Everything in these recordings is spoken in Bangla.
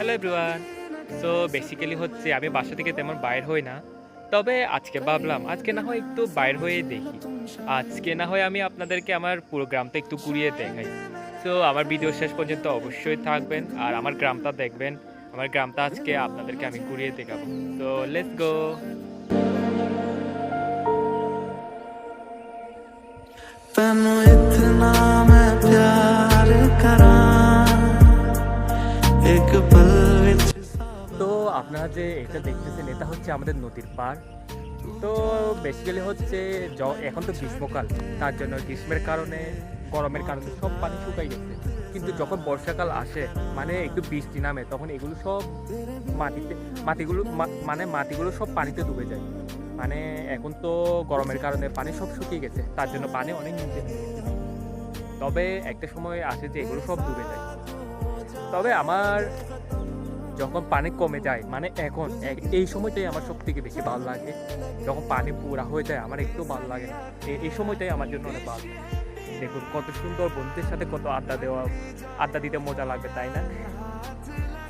Hello everyone. সো বেসিক্যালি হচ্ছে আমি বাসা থেকে তেমন বাইর হই না। তবে আজকে ভাবলাম আজকে না হয় একটু বাইর হয়ে দেখি। আজকে না হয় আমি আপনাদেরকে আমার পুরো গ্রামটা একটু ঘুরিয়ে দেখাই। সো আমার ভিডিও শেষ পর্যন্ত অবশ্যই থাকবেন আর আমার গ্রামটা দেখবেন। আমার গ্রামটা আজকে আপনাদেরকে আমি ঘুরিয়ে দেখাবো। So let's go. तैनू इतना मैं प्यार करां एक पल विच তো আপনারা যে এটা দেখতেছেন এটা হচ্ছে আমাদের নদীর পাড়। তো বেসিক্যালি হচ্ছে এখন তো গ্রীষ্মকাল, তার জন্য গ্রীষ্মের কারণে গরমের কারণে সব পানি শুকাই গেছে। কিন্তু যখন বর্ষাকাল আসে মানে একটু বৃষ্টি নামে তখন এগুলো সব মাটিগুলো সব পানিতে ডুবে যায়। মানে এখন তো গরমের কারণে পানি সব শুকিয়ে গেছে, তার জন্য পানি অনেক নিচে নেমে গেছে। তবে একটা সময় আসে যে এগুলো সব ডুবে যায়। তবে আমার যখন পানি কমে যায় মানে এখন এই সময়টাই আমার সব থেকে বেশি ভালো লাগে। যখন পানি পুরা হয়ে যায় আমার একটু ভালো লাগে না। এই সময়টাই আমার জন্য অনেক ভালো। দেখুন কত সুন্দর বন্ধুদের সাথে কত আড্ডা দিতে মজা লাগবে, তাই না?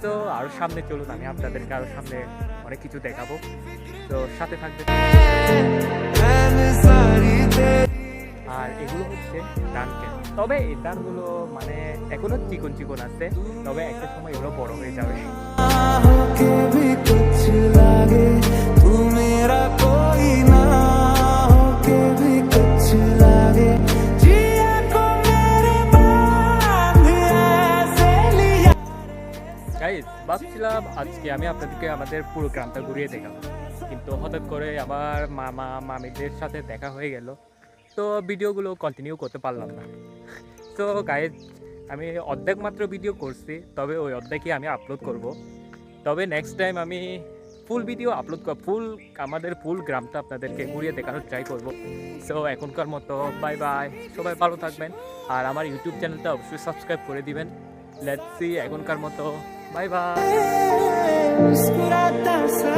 তো আরো সামনে চলুন, আমি আপনাদেরকে আরো সামনে অনেক কিছু দেখাবো। তো সাথে থাকবে। আর এগুলো হচ্ছে ধান ক্ষেত। তবে এই ধানগুলো মানে এখনো চিকন চিকন আছে, তবে একটা সময় এগুলো বড় হয়ে যাবে। होके भी कुछ लागे तू मेरा कोई ना होके भी कुछ लागे जिया को मेरे बांध ऐसे लिया। গাইস ভাবছিলাম আজকে আমি আপনাদেরকে আমাদের পুরো গ্রামটা ঘুরিয়ে দেখাবো, কিন্তু হঠাৎ করে আমার মামা মামিদের সাথে দেখা হয়ে গেল। তো ভিডিওগুলো কন্টিনিউ করতে পারলাম না। তো গাইস আমি অর্ধেক মাত্র ভিডিও করছি, তবে ওই অর্ধেকই আমি আপলোড করব। তবে নেক্সট টাইম আমি ফুল ভিডিও আপলোড আমাদের ফুল গ্রামটা আপনাদেরকে ঘুরিয়ে দেখানোর ট্রাই করব। সো এখনকার মতো বাই বাই, সবাই ভালো থাকবেন আর আমার ইউটিউব চ্যানেলটা অবশ্যই সাবস্ক্রাইব করে দিবেন। লেটস সি, এখনকার মতো বাই বাই। मुस्कुराता सा